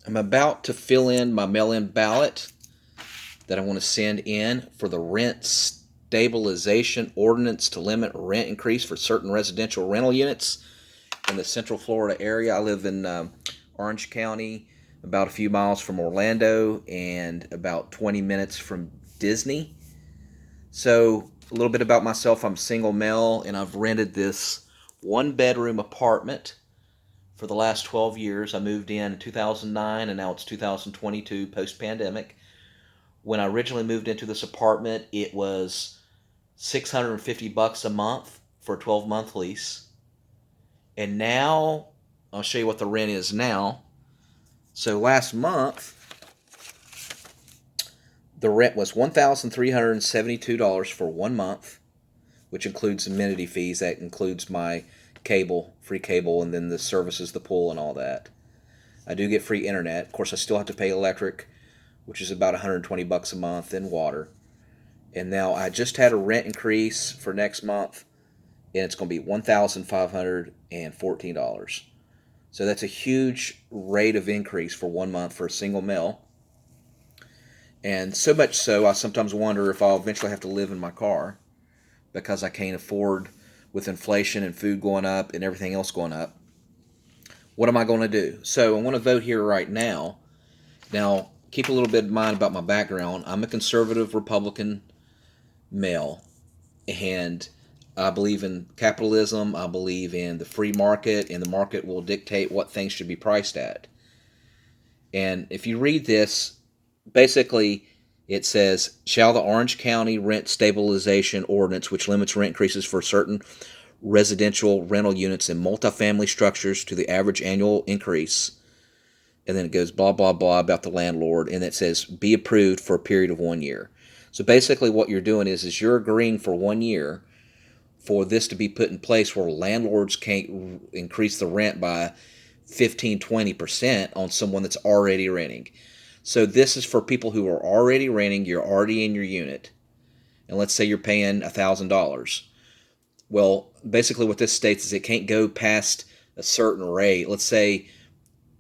I'm about to fill in my mail-in ballot that I want to send in for the rent stabilization ordinance to limit rent increase for certain residential rental units in the Central Florida area. I live in Orange County, about a few miles from Orlando and about 20 minutes from Disney. So a little bit about myself. I'm single male and I've rented this one-bedroom apartment for the last 12 years. I moved in 2009 and now it's 2022 post-pandemic. When I originally moved into this apartment, it was $650 a month for a 12-month lease. And now, I'll show you what the rent is now. So last month, the rent was $1,372 for 1 month, which includes amenity fees. That includes my cable, free cable, and then the services, the pool, and all that. I do get free internet. Of course, I still have to pay electric, which is about $120 a month, and water. And now I just had a rent increase for next month, and it's going to be $1,514. So that's a huge rate of increase for 1 month for a single male. And so much so, I sometimes wonder if I'll eventually have to live in my car because I can't afford, with inflation and food going up and everything else going up. What am I going to do? So I want to vote here right now. Now, keep a little bit in mind about my background. I'm a conservative Republican male, and I believe in capitalism. I believe in the free market, and the market will dictate what things should be priced at. And if you read this, basically it says, shall the Orange County Rent Stabilization Ordinance, which limits rent increases for certain residential rental units in multifamily structures to the average annual increase, and then it goes blah, blah, blah about the landlord, and it says, be approved for a period of 1 year. So basically what you're doing is you're agreeing for 1 year for this to be put in place where landlords can't increase the rent by 15-20% on someone that's already renting. So this is for people who are already renting, you're already in your unit, and let's say you're paying $1,000. Well, basically what this states is it can't go past a certain rate, let's say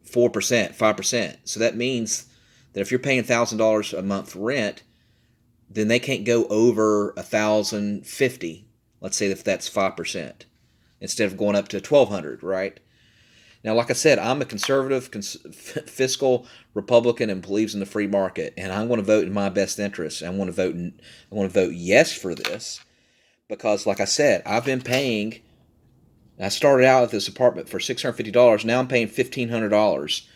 4%, 5%. So that means that if you're paying $1,000 a month rent, then they can't go over $1,050. Let's say if that's 5%, instead of going up to $1,200, right? Now, like I said, I'm a conservative, fiscal Republican, and believes in the free market, and I'm going to vote in my best interest. I want to vote yes for this because, like I said, I've been paying. I started out at this apartment for $650. Now I'm paying $1,500.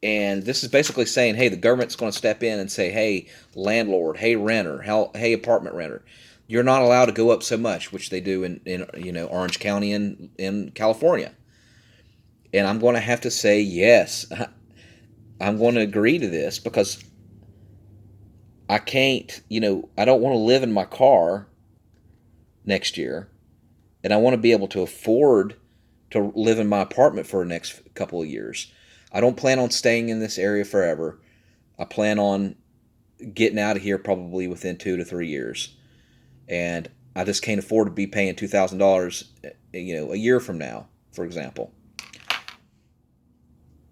And this is basically saying, hey, the government's going to step in and say, hey, landlord, hey, renter, hey, apartment renter, you're not allowed to go up so much, which they do in Orange County in California. And I'm going to have to say yes. I'm going to agree to this because I can't, I don't want to live in my car next year, and I want to be able to afford to live in my apartment for the next couple of years. I don't plan on staying in this area forever. I plan on getting out of here probably within 2 to 3 years. And I just can't afford to be paying $2,000, a year from now, for example.